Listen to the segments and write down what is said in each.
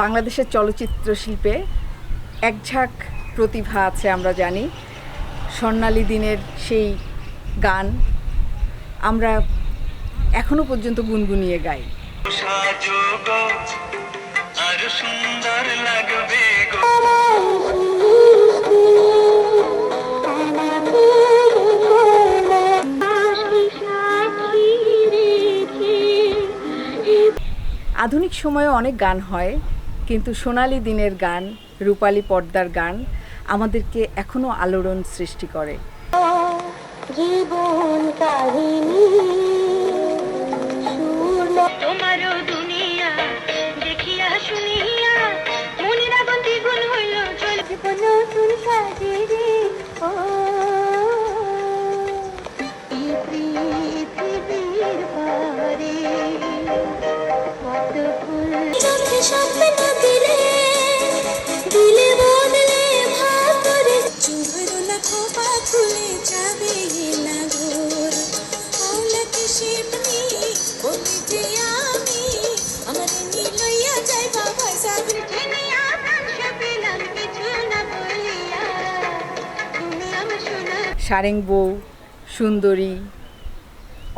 বাংলাদেশের চলচ্চিত্র শিল্পে একঝাঁক প্রতিভা আছে আমরা জানি। স্বর্ণালী দিনের সেই গান আমরা এখনো পর্যন্ত গুনগুনিয়ে গাই। আধুনিক সময়ে অনেক গান হয়, কিন্তু সোনালী দিনের গান, রূপালী পর্দার গান আমাদেরকে এখনো আলোড়ন সৃষ্টি করে। জীবন কাহিনী তোমারও দুনিয়া দেখিয়া শুনিয়া মনের আগুন দ্বিগুণ হইল চলে নতুন সাজে ও পৃথিবীর পারে কত ফুল স্বপ্ন দিলে দিলে বদলে ভাব করে চুরো না খোপা খুলে যাবে না ঘোর আওলাকে শিবনি বলি যে আমি আমার নীলইয়া যাই বাবা সাগর ঠেনে আকাশ পেলাম কিছু না বলিয়া তুমি আমার সোনা। সারেং বউ, সুন্দরী,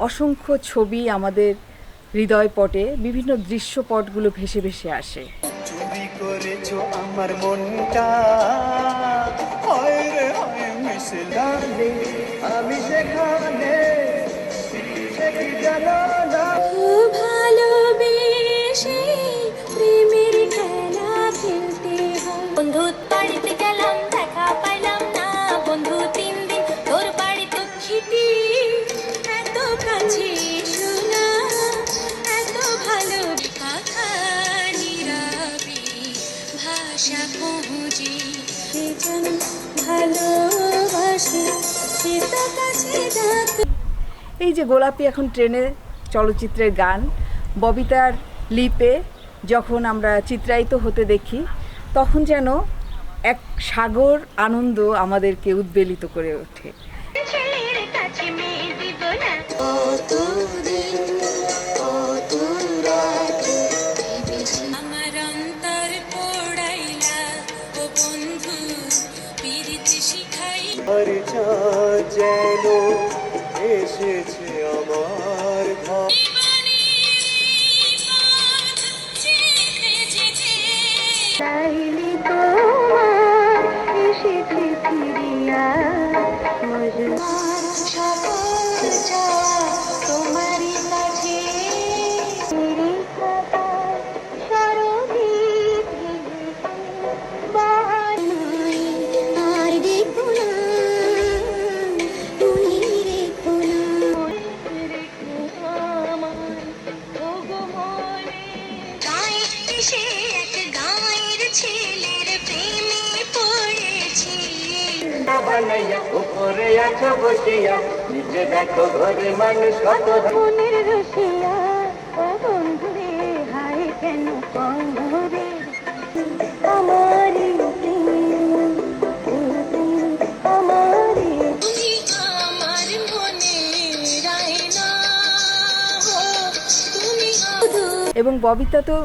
অসংখ্য ছবি আমাদের হৃদয়পটে, বিভিন্ন দৃশ্যপটগুলো ভেসে ভেসে আসে। চুরি করেছো আমার মনটা, হয় রে হয় মিশলালে আমি সেখানে জানো না ভালোবেসে প্রেমের খেলা খেলতে হয়। বন্ধু বাড়িতে গেলাম দেখা পাইলাম না, বন্ধু 3 দিন তোর বাড়ি তো খিটি এত কাছে শোনা এত ভালো কথা নীরবে ভাষা পৌঁছে যেন ভালোবাসে সে তো কাছে ডাকে। এই যে গোলাপি এখন ট্রেনে চলচ্চিত্রের গান, ববিতার লিপে যখন আমরা চিত্রায়িত হতে দেখি, তখন যেন এক সাগর আনন্দ আমাদেরকে উদ্বেলিত করে ওঠে। যেন এসেছে আমার ঘর চাইলি তোমার এসেছে ফিরিয়া মজনুর সকল চাওয়া তোমারই কাছে ফিরে থাকা সরদীপ বাহার নয় আর দেখো না তুমি রেখো না রেখো আমার ওগো মনে গায়ে এসে এক গায়ের ছেলের প্রেমে পড়েছি বানাইয়া উপরে আছো বসিয়া নিচে দেখো ঘরে মানুষ কত মনের রসিয়া ও বন্ধুরে হায় কেন বন্ধুরে আমারি আমারি আমার মনে রায় না তুমি। এবং ববিতা তো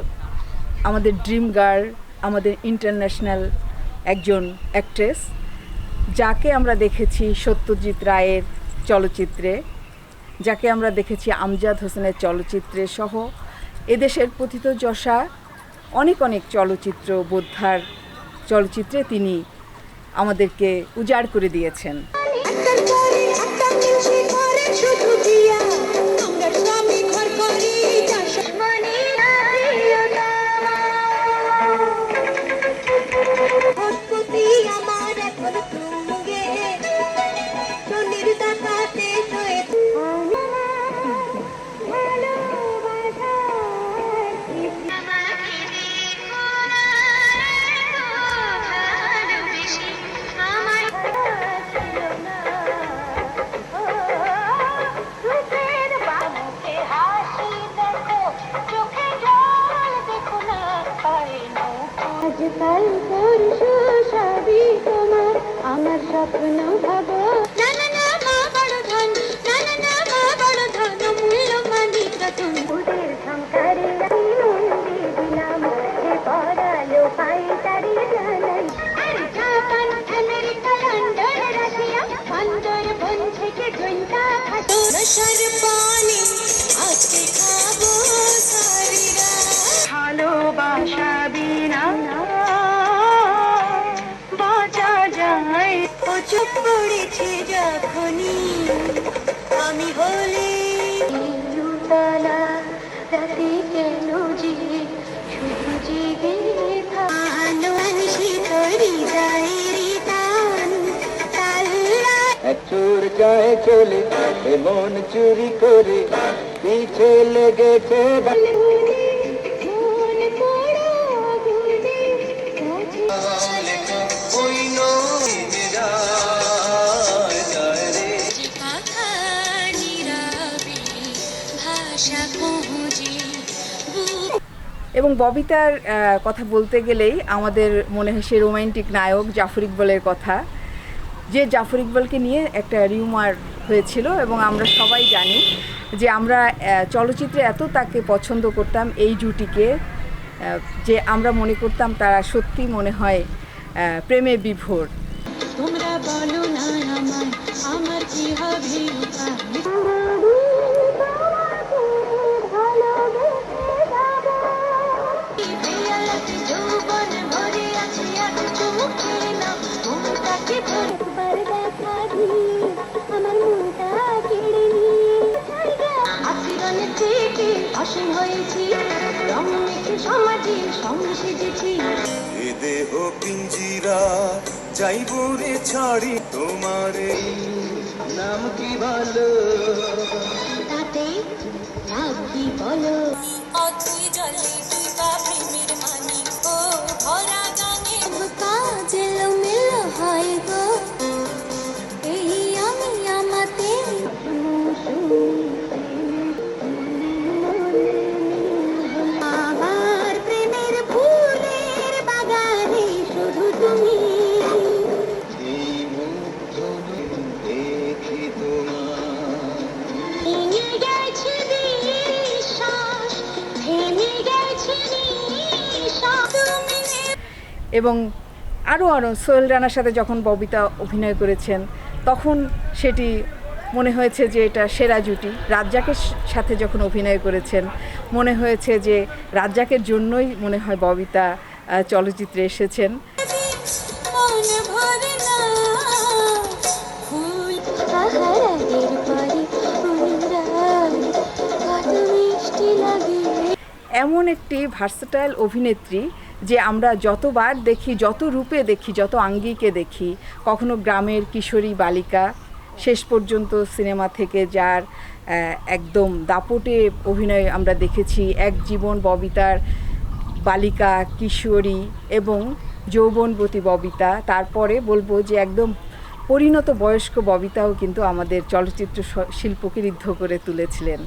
আমাদের ড্রিম গার্ল, আমাদের ইন্টারন্যাশনাল একজন অ্যাক্ট্রেস, যাকে আমরা দেখেছি সত্যজিৎ রায়ের চলচ্চিত্রে, যাকে আমরা দেখেছি আমজাদ হোসেনের চলচ্চিত্রে সহ এদেশের পথিতযশা অনেক অনেক চলচ্চিত্র, বোদ্ধার চলচ্চিত্রে তিনি আমাদেরকে উজাড় করে দিয়েছেন। আজকাল পরশু সবই তোমার আমার স্বপ্ন ভাবো না না না মা বড় ধন না না না মা বড় ধন মূল্য মানিক রতন ওদের সংসারে আমি মন দিয়ে দিলাম বলে জুতালা রাতে কেন যে শুধু জেগে থানো শীতরি যায় রিতান তাল্লা এক চোর যায় চলে মন চুরি করে পিছে লেগেছে মন পড়া গুনে ওই কথা নীরবে ভাষা খোঁজে এবং ববিতার কথা বলতে গেলেই আমাদের মনে হয় সে রোমান্টিক নায়ক জাফর ইকবালের কথা, যে জাফর ইকবালকে নিয়ে একটা রিউমার হয়েছিল এবং আমরা সবাই জানি যে আমরা চলচ্চিত্রে এত তাকে পছন্দ করতাম এই জুটিকে, যে আমরা মনে করতাম তারা সত্যি মনে হয় প্রেমে বিভোর। তোমরা বলো না আমায় আমার কি হবে যৌবন ভরে আছে এক চুমুকে না তুমি তাকে একবার দেখা দিয়ে আমার মনটা কেড়ে নিয়ে আশিরনের থেকে অসীম হয়েছি রং মেখে সমাজে সঙ্গে সেজেছি এ দেহ পিঞ্জিরা যাইব রে ছাড়ি তোমারে নাম কি ভালো তাতে লাভ কি বলো অথই জলে ডুবা প্রেমের মানিক ও ভরা গানে কাজ এলোমেল হয় গো এই আমি আমাতে আমার প্রেমের ফুলের বাগানে শুধু তুমি এই মুগ্ধ দেখি তোমার ভেঙে গেছে বিশ্বাস ভেঙে গেছে নিঃশ্বাস তুমি এবং আরও সোহেল রানার সাথে যখন ববিতা অভিনয় করেছেন তখন সেটি মনে হয়েছে যে এটা সেরা জুটি। রাজ্জাকের সাথে যখন অভিনয় করেছেন মনে হয়েছে যে রাজ্জাকের জন্যই মনে হয় ববিতা চলচ্চিত্রে এসেছেন। মন ভরে না ফুল আহারের পরে অনুরাগ কত মিষ্টি লাগে এমন একটি ভার্সেটাইল অভিনেত্রী যে আমরা যতবার দেখি, যত রূপে দেখি, যত আঙ্গিকে দেখি, কখনো গ্রামের কিশোরী বালিকা, শেষ পর্যন্ত সিনেমা থেকে যার একদম দাপটে অভিনয় আমরা দেখেছি, এক জীবন ববিতার বালিকা, কিশোরী এবং যৌবনবতী ববিতা, তারপরে বলবো যে একদম পরিণত বয়স্ক ববিতাও কিন্তু আমাদের চলচ্চিত্র শিল্পকে ঋদ্ধ করে তুলেছিলেন।